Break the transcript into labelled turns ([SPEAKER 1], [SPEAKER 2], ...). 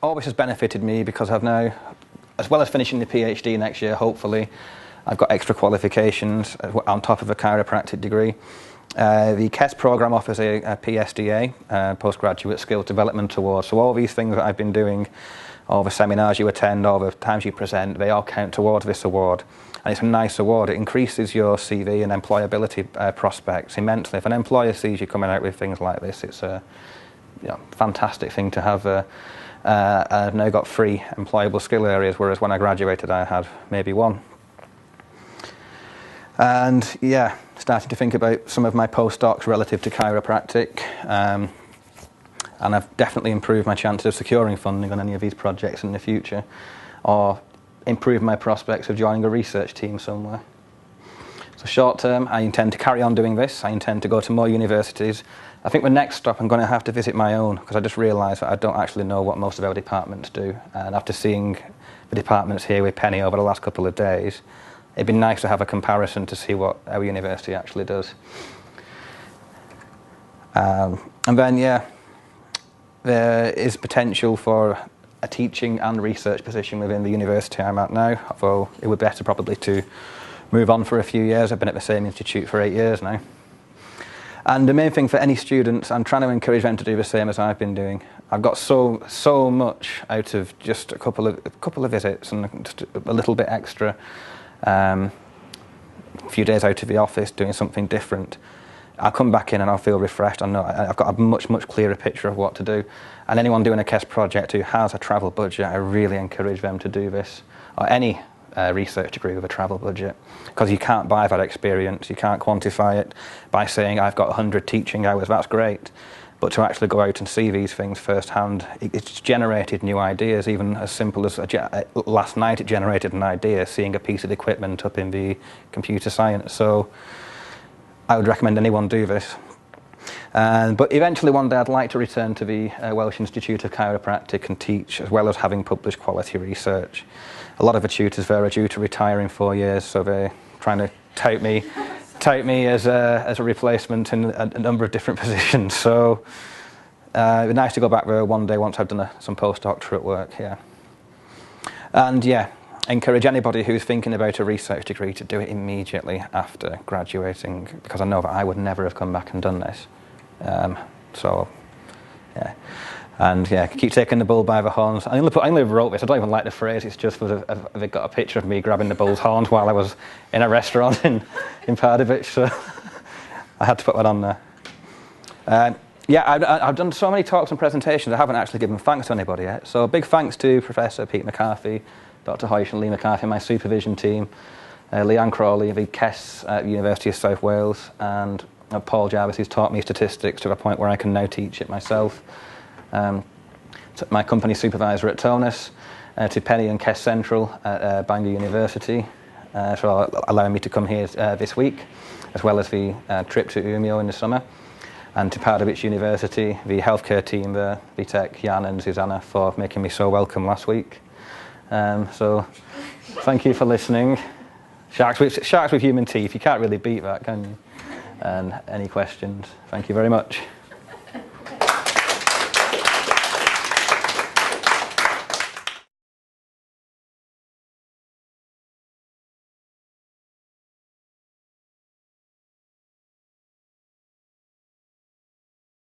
[SPEAKER 1] All this has benefited me because I've now, as well as finishing the PhD next year, hopefully, I've got extra qualifications on top of a chiropractic degree. The KES program offers a PSDA, Postgraduate Skills Development Award. So all these things that I've been doing, all the seminars you attend, all the times you present, they all count towards this award. And it's a nice award. It increases your CV and employability prospects immensely. If an employer sees you coming out with things like this, it's a fantastic thing to have. I've now got 3 employable skill areas, whereas when I graduated I had maybe 1. And yeah, starting to think about some of my postdocs relative to chiropractic. And I've definitely improved my chances of securing funding on any of these projects in the future, or improved my prospects of joining a research team somewhere. So short term, I intend to carry on doing this. I intend to go to more universities. I think the next stop I'm going to have to visit my own, because I just realised that I don't actually know what most of our departments do. And after seeing the departments here with Penny over the last couple of days, it'd be nice to have a comparison to see what our university actually does. And then, yeah, there is potential for a teaching and research position within the university I'm at now, although it would be better probably to move on for a few years. I've been at the same institute for 8 years now. And the main thing for any students, I'm trying to encourage them to do the same as I've been doing. I've got so much out of just a couple of visits and just a little bit extra, a few days out of the office doing something different. I'll come back in and I'll feel refreshed. I know I've got a much clearer picture of what to do. And anyone doing a KES project who has a travel budget, I really encourage them to do this, or any research degree with a travel budget, because you can't buy that experience. You can't quantify it by saying I've got 100 teaching hours. That's great, but to actually go out and see these things firsthand, it's generated new ideas. Even as simple as last night, it generated an idea seeing a piece of equipment up in the computer science. So I would recommend anyone do this. But eventually one day I'd like to return to the Welsh Institute of Chiropractic and teach, as well as having published quality research. A lot of the tutors there are due to retire in 4 years, so they're trying to tout me as a replacement in a number of different positions. So it'd be nice to go back there one day once I've done some postdoctorate work, yeah. And yeah, encourage anybody who's thinking about a research degree to do it immediately after graduating, because I know that I would never have come back and done this. So yeah, and yeah, keep taking the bull by the horns. I only wrote this. I don't even like the phrase. It's just they got a picture of me grabbing the bull's horns while I was in a restaurant in Pardubich, so I had to put that on there. Yeah, I've done so many talks and presentations. I haven't actually given thanks to anybody yet. So big thanks to Professor Pete McCarthy, Dr. Hoysh and Lee McCarthy, my supervision team, Leanne Crawley, the KES at the University of South Wales, and Paul Jarvis, who's taught me statistics to the point where I can now teach it myself. To my company supervisor at Tonus, to Penny and KES Central at Bangor University, for allowing me to come here this week, as well as the trip to Umeå in the summer, and to Pardubich University, the healthcare team there, Vitek, Jan and Susanna, for making me so welcome last week. So thank you for listening. Sharks with human teeth, you can't really beat that, can you? And any questions? Thank you very much.